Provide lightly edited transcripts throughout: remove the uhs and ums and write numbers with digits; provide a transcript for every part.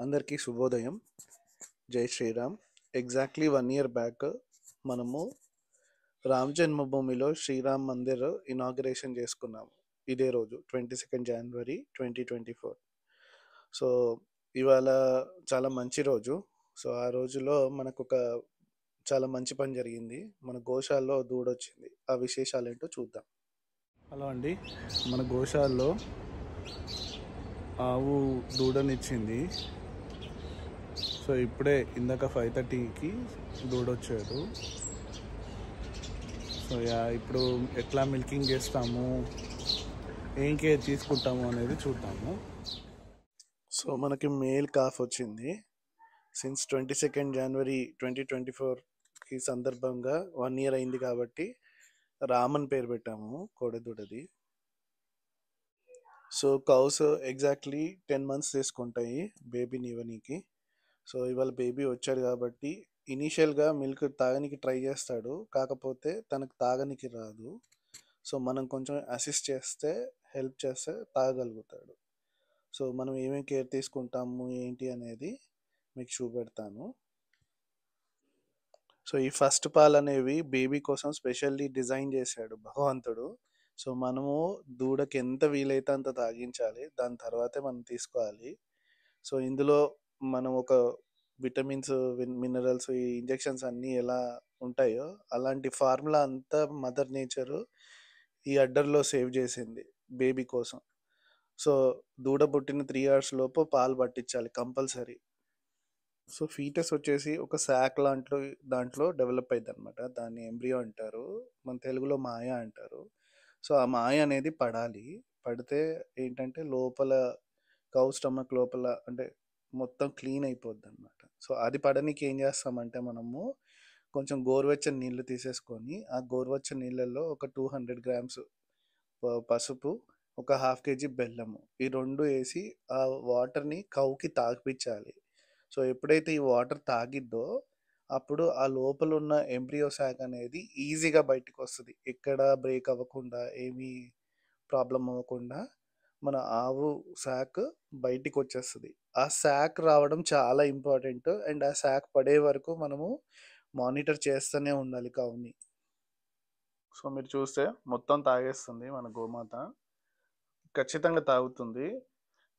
అందరికీ శుభోదయం. జై శ్రీరామ్. ఎగ్జాక్ట్లీ 1 year బ్యాక్ మనము రామ్ జన్మభూమిలో శ్రీరామ్ మందిర్ ఇనాగ్రేషన్ చేసుకున్నాము. ఇదే రోజు 22 January 2024. సో ఇవాళ చాలా మంచి రోజు. సో ఆ రోజులో మనకు ఒక చాలా మంచి పని జరిగింది. మన గోశాలలో దూడొచ్చింది. ఆ విశేషాలు ఏంటో చూద్దాం. హలో అండి, మన గోశాలలో ఆవు దూడనిచ్చింది. సో ఇప్పుడే ఇందాక 5:30కి దూడొచ్చాడు. సో ఇప్పుడు ఎట్లా మిల్కింగ్ చేస్తాము, ఏం కేర్ తీసుకుంటాము అనేది చూద్దాము. సో మనకి మేల్ కాఫ్ వచ్చింది. సిన్స్ 22 January 2024కి సందర్భంగా 1 year అయింది కాబట్టి రామన్ పేరు పెట్టాము కోడెదూడది. సో కౌస్ ఎగ్జాక్ట్లీ 10 months తీసుకుంటాయి బేబీని ఇవ్వనీకి. సో ఇవాళ బేబీ వచ్చాడు కాబట్టి ఇనీషియల్గా మిల్క్ తాగనికి ట్రై చేస్తాడు, కాకపోతే తనకు తాగనికి రాదు. సో మనం కొంచెం అసిస్ట్ చేస్తే, హెల్ప్ చేస్తే తాగగలుగుతాడు. సో మనం ఏమేమి కేర్ తీసుకుంటాము ఏంటి అనేది మీకు చూపెడతాను. సో ఈ ఫస్ట్ పాలు అనేవి బేబీ కోసం స్పెషల్లీ డిజైన్ చేశాడు భగవంతుడు. సో మనము దూడకి ఎంత వీలైతే అంత తాగించాలి, దాని తర్వాతే మనం తీసుకోవాలి. సో ఇందులో మనం ఒక విటమిన్స్, మినరల్స్, ఈ ఇంజెక్షన్స్ అన్నీ ఎలా ఉంటాయో అలాంటి ఫార్ములా అంతా మదర్ నేచరు ఈ అడ్డర్లో సేవ్ చేసింది బేబీ కోసం. సో దూడ పుట్టిన 3 hours లోపు పాలు పట్టించాలి కంపల్సరీ. సో ఫీటస్ వచ్చేసి ఒక శాక్ దాంట్లో డెవలప్ అయింది అనమాట. దాన్ని ఎంబ్రియో అంటారు, మన తెలుగులో మాయ అంటారు. సో ఆ మాయ అనేది పడాలి. పడితే ఏంటంటే లోపల కౌ స్టమక్ లోపల అంటే మొత్తం క్లీన్ అయిపోద్ది అనమాట. సో అది పడడానికి ఏం చేస్తామంటే మనము కొంచెం గోరువెచ్చని నీళ్ళు తీసేసుకొని ఆ గోరువెచ్చని నీళ్ళల్లో ఒక 200 grams పసుపు, ఒక 1/2 kg బెల్లము, ఈ రెండు వేసి ఆ వాటర్ని కౌకి తాగిపించాలి. సో ఎప్పుడైతే ఈ వాటర్ తాగిద్దో అప్పుడు ఆ లోపల ఉన్న ఎంబ్రియో శాక్ అనేది ఈజీగా బయటకు వస్తుంది. ఎక్కడ బ్రేక్ అవ్వకుండా, ఏమీ ప్రాబ్లం అవ్వకుండా మన ఆవు శాక్ బయటికి వచ్చేస్తుంది. ఆ శాక్ రావడం చాలా ఇంపార్టెంట్. అండ్ ఆ శాక్ పడే వరకు మనము మానిటర్ చేస్తూనే ఉండాలి కౌని. సో మీరు చూస్తే మొత్తం తాగేస్తుంది మన గోమాత, ఖచ్చితంగా తాగుతుంది.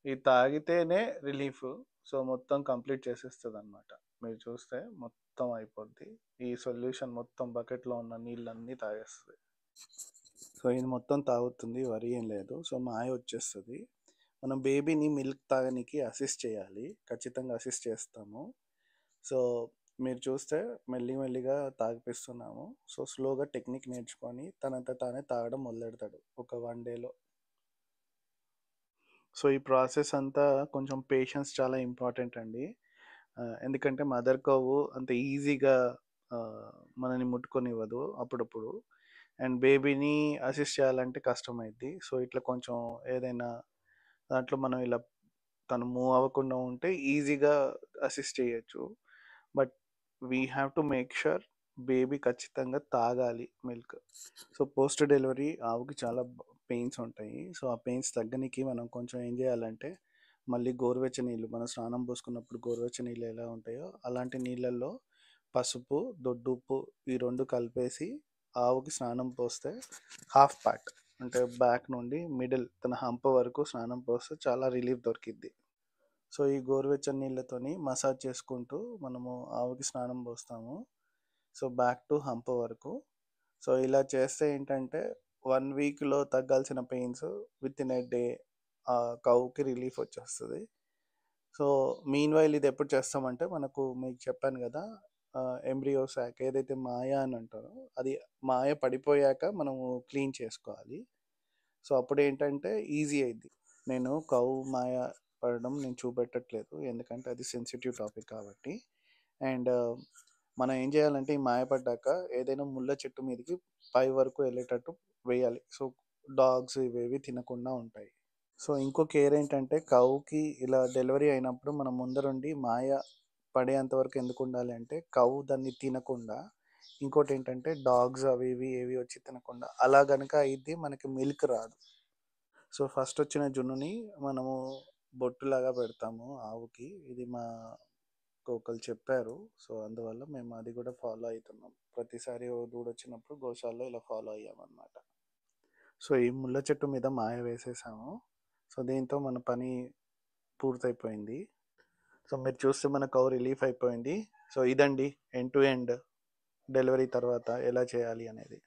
ఇది తాగితేనే రిలీఫ్. సో మొత్తం కంప్లీట్ చేసేస్తుంది అనమాట. మీరు చూస్తే మొత్తం అయిపోద్ది. ఈ సొల్యూషన్ మొత్తం బకెట్లో ఉన్న నీళ్ళన్నీ తాగేస్తుంది. సో ఇది మొత్తం తాగుతుంది, వరి ఏం లేదు. సో మాయ వచ్చేస్తుంది. మనం బేబీని మిల్క్ తాగడానికి అసిస్ట్ చేయాలి, ఖచ్చితంగా అసిస్ట్ చేస్తాము. సో మీరు చూస్తే మెల్లిగా తాగిపిస్తున్నాము. సో స్లోగా టెక్నిక్ నేర్చుకొని తనంతా తానే తాగడం మొదలెడతాడు ఒక 1 dayలో. సో ఈ ప్రాసెస్ అంతా కొంచెం పేషెన్స్ చాలా ఇంపార్టెంట్ అండి. ఎందుకంటే మదర్ కవ్వు అంత ఈజీగా మనని ముట్టుకొనివ్వదు అప్పుడప్పుడు. అండ్ బేబీని అసిస్ట్ చేయాలంటే కష్టమైద్ది. సో ఇట్లా కొంచెం ఏదైనా దాంట్లో మనం ఇలా తను మూవ్ అవ్వకుండా ఉంటే ఈజీగా అసిస్ట్ చేయొచ్చు. But we have to make sure baby ఖచ్చితంగా తాగాలి మిల్క్. సో పోస్ట్ డెలివరీ ఆవుకి చాలా పెయిన్స్ ఉంటాయి. సో ఆ పెయిన్స్ తగ్గనికి మనం కొంచెం ఏం చేయాలంటే మళ్ళీ గోరువెచ్చని నీళ్ళు, మనం స్నానం పోసుకున్నప్పుడు గోరువెచ్చని నీళ్ళు ఎలా ఉంటాయో అలాంటి నీళ్ళల్లో పసుపు, దొడ్డుప్పు ఈ రెండు కలిపేసి ఆవుకి స్నానం పోస్తే హాఫ్ పార్ట్ అంటే బ్యాక్ నుండి మిడిల్ తన హంప వరకు స్నానం పోస్తే చాలా రిలీఫ్ దొరికిద్ది. సో ఈ గోరువెచ్చని నీళ్ళతోని మసాజ్ చేసుకుంటూ మనము ఆవుకి స్నానం పోస్తాము. సో బ్యాక్ టు హంప వరకు. సో ఇలా చేస్తే ఏంటంటే 1 weekలో తగ్గాల్సిన పెయిన్స్ విత్ ఇన్ ఏ డే ఆ కౌకి రిలీఫ్ వచ్చేస్తుంది. సో మీన్ వైల్ ఇది ఎప్పుడు చేస్తామంటే మనకు మీకు చెప్పాను కదా, ఎంబ్రియో శాక్ ఏదైతే మాయ అని అంటారో అది మాయ పడిపోయాక మనము క్లీన్ చేసుకోవాలి. సో అప్పుడు ఏంటంటే ఈజీ అయింది. నేను కౌ మాయ పడడం నేను చూపెట్టట్లేదు, ఎందుకంటే అది సెన్సిటివ్ టాపిక్ కాబట్టి. అండ్ మనం ఏం చేయాలంటే ఈ మాయ పడ్డాక ఏదైనా ముళ్ళ చెట్టు మీదకి పై వరకు వెళ్ళేటట్టు వేయాలి. సో డాగ్స్ ఇవేవి తినకుండా ఉంటాయి. సో ఇంకో కేర్ ఏంటంటే కౌకి ఇలా డెలివరీ అయినప్పుడు మనం ముందరుండి మాయ పడేంత వరకు ఎందుకు ఉండాలి అంటే కౌ దాన్ని తినకుండా, ఇంకోటి ఏంటంటే డాగ్స్ అవి ఇవి ఏవి వచ్చి తినకుండా, అలా కనుక అయితే మనకి మిల్క్ రాదు. సో ఫస్ట్ వచ్చిన జున్నుని మనము బొట్టులాగా పెడతాము ఆవుకి. ఇది ఒకళ్ళు చెప్పారు. సో, అందువల్ల మేము అది కూడా ఫాలో అయితున్నాం. ప్రతిసారి ఓ దూడొచ్చినప్పుడు గోశాలలో ఇలా ఫాలో అయ్యామన్నమాట. సో, ఈ ముళ్ళ చెట్టు మీద మాయ వేసేసాము. సో, దీంతో మన పని పూర్తయిపోయింది. సో, మీరు చూస్తే మన కౌ రిలీఫ్ అయిపోయింది. సో, ఇదండి ఎండ్ టు ఎండ్ డెలివరీ తర్వాత ఎలా చేయాలి అనేది.